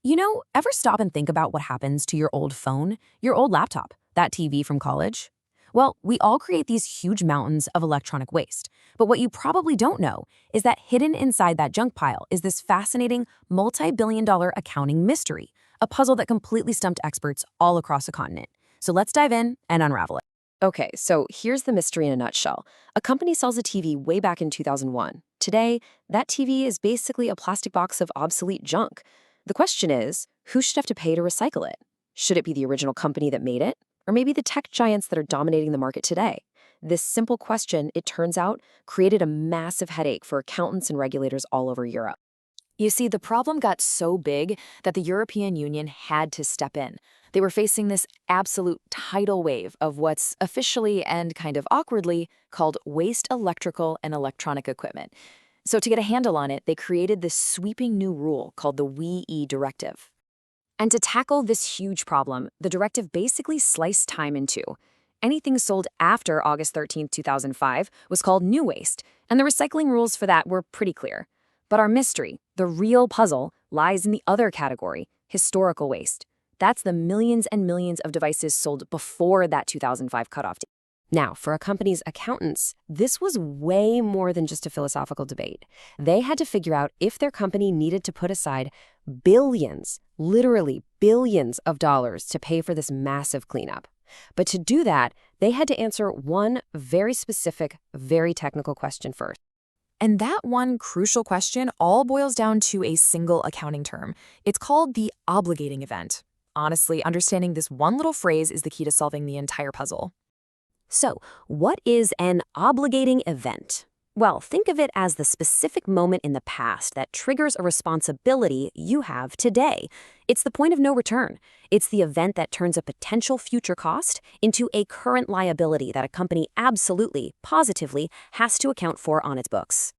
Ever stop and think about what happens to your old phone, your old laptop, that TV from college? Well, we all create these huge mountains of electronic waste. But what you probably don't know is that hidden inside that junk pile is this fascinating multi-billion-dollar accounting mystery, a puzzle that completely stumped experts all across the continent. So let's dive in and unravel it. Okay, so here's the mystery in a nutshell. A company sells a TV way back in 2001. Today, that TV is basically a plastic box of obsolete junk. The question is, who should have to pay to recycle it? Should it be the original company that made it? Or maybe the tech giants that are dominating the market today? This simple question, it turns out, created a massive headache for accountants and regulators all over Europe. You see, the problem got so big that the European Union had to step in. They were facing this absolute tidal wave of what's officially and kind of awkwardly called waste electrical and electronic equipment. So to get a handle on it, they created this sweeping new rule called the WEEE directive. And to tackle this huge problem, the directive basically sliced time in two. Anything sold after August 13, 2005 was called new waste, and the recycling rules for that were pretty clear. But our mystery, the real puzzle, lies in the other category, historical waste. That's the millions and millions of devices sold before that 2005 cutoff date. Now, for a company's accountants, this was way more than just a philosophical debate. They had to figure out if their company needed to put aside billions, literally billions of dollars to pay for this massive cleanup. But to do that, they had to answer one very specific, very technical question first. And that one crucial question all boils down to a single accounting term. It's called the obligating event. Honestly, understanding this one little phrase is the key to solving the entire puzzle. So, what is an obligating event? Well, think of it as the specific moment in the past that triggers a responsibility you have today. It's the point of no return. It's the event that turns a potential future cost into a current liability that a company absolutely, positively has to account for on its books.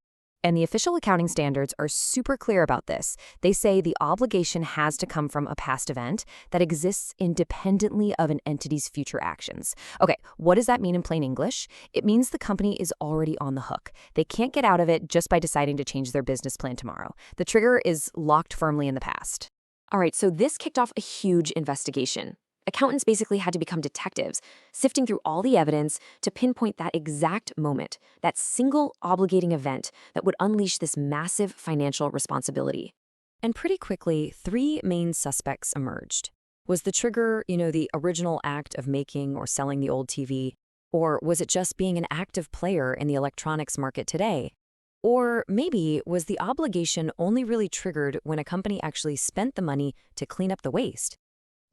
And the official accounting standards are super clear about this. They say the obligation has to come from a past event that exists independently of an entity's future actions. Okay, what does that mean in plain English? It means the company is already on the hook. They can't get out of it just by deciding to change their business plan tomorrow. The trigger is locked firmly in the past. All right, so this kicked off a huge investigation. Accountants basically had to become detectives, sifting through all the evidence to pinpoint that exact moment, that single obligating event that would unleash this massive financial responsibility. And pretty quickly, three main suspects emerged. Was the trigger, the original act of making or selling the old TV? Or was it just being an active player in the electronics market today? Or maybe was the obligation only really triggered when a company actually spent the money to clean up the waste?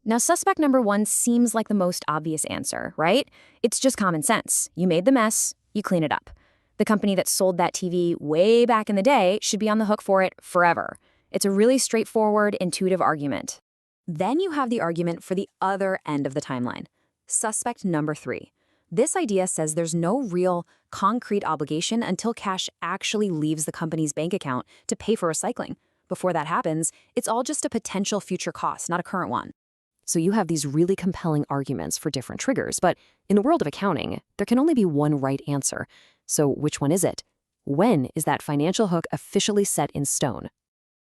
Now, suspect number one seems like the most obvious answer, right? It's just common sense. You made the mess, you clean it up. The company that sold that TV way back in the day should be on the hook for it forever. It's a really straightforward, intuitive argument. Then you have the argument for the other end of the timeline. Suspect number three. This idea says there's no real, concrete obligation until cash actually leaves the company's bank account to pay for recycling. Before that happens, it's all just a potential future cost, not a current one. So you have these really compelling arguments for different triggers, but in the world of accounting, there can only be one right answer. So which one is it? When is that financial hook officially set in stone?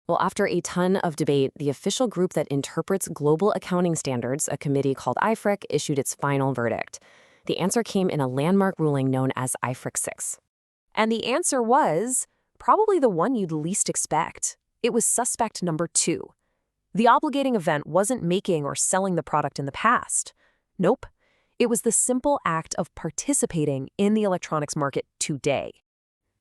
Well, after a ton of debate, the official group that interprets global accounting standards, a committee called IFRIC, issued its final verdict. The answer came in a landmark ruling known as IFRIC 6. And the answer was probably the one you'd least expect. It was suspect number two. The obligating event wasn't making or selling the product in the past. Nope. It was the simple act of participating in the electronics market today.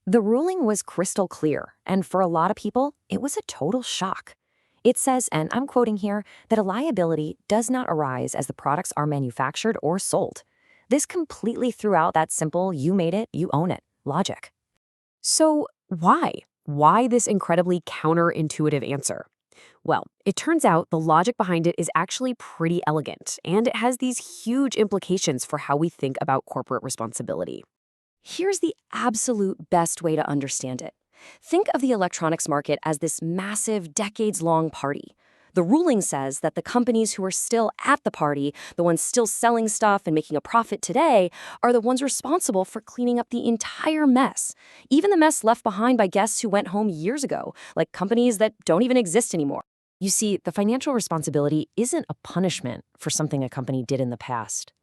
The ruling was crystal clear, and for a lot of people, it was a total shock. It says, and I'm quoting here, that a liability does not arise as the products are manufactured or sold. This completely threw out that simple, you made it, you own it, logic. So why? Why this incredibly counterintuitive answer? Well, it turns out the logic behind it is actually pretty elegant, and it has these huge implications for how we think about corporate responsibility. Here's the absolute best way to understand it. Think of the electronics market as this massive, decades-long party. The ruling says that the companies who are still at the party, the ones still selling stuff and making a profit today, are the ones responsible for cleaning up the entire mess, even the mess left behind by guests who went home years ago, like companies that don't even exist anymore. You see, the financial responsibility isn't a punishment for something a company did in the past.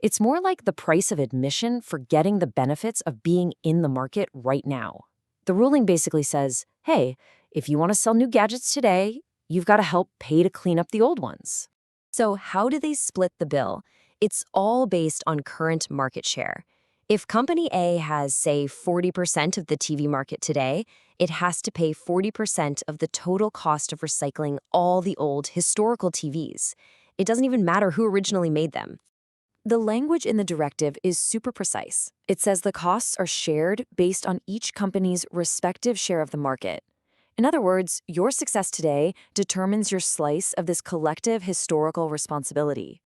It's more like the price of admission for getting the benefits of being in the market right now. The ruling basically says, hey, if you want to sell new gadgets today, you've got to help pay to clean up the old ones. So how do they split the bill? It's all based on current market share. If company A has, say, 40% of the TV market today, it has to pay 40% of the total cost of recycling all the old historical TVs. It doesn't even matter who originally made them. The language in the directive is super precise. It says the costs are shared based on each company's respective share of the market. In other words, your success today determines your slice of this collective historical responsibility.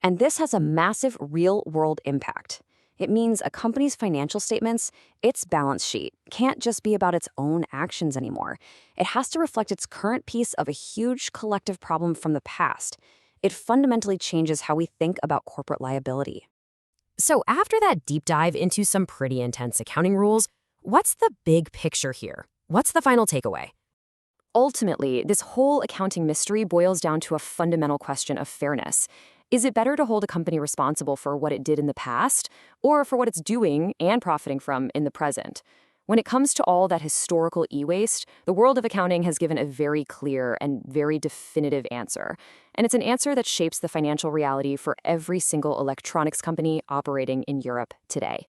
And this has a massive real-world impact. It means a company's financial statements, its balance sheet, can't just be about its own actions anymore. It has to reflect its current piece of a huge collective problem from the past. It fundamentally changes how we think about corporate liability. So after that deep dive into some pretty intense accounting rules, what's the big picture here? What's the final takeaway? Ultimately, this whole accounting mystery boils down to a fundamental question of fairness. Is it better to hold a company responsible for what it did in the past, or for what it's doing and profiting from in the present? When it comes to all that historical e-waste, the world of accounting has given a very clear and very definitive answer. And it's an answer that shapes the financial reality for every single electronics company operating in Europe today.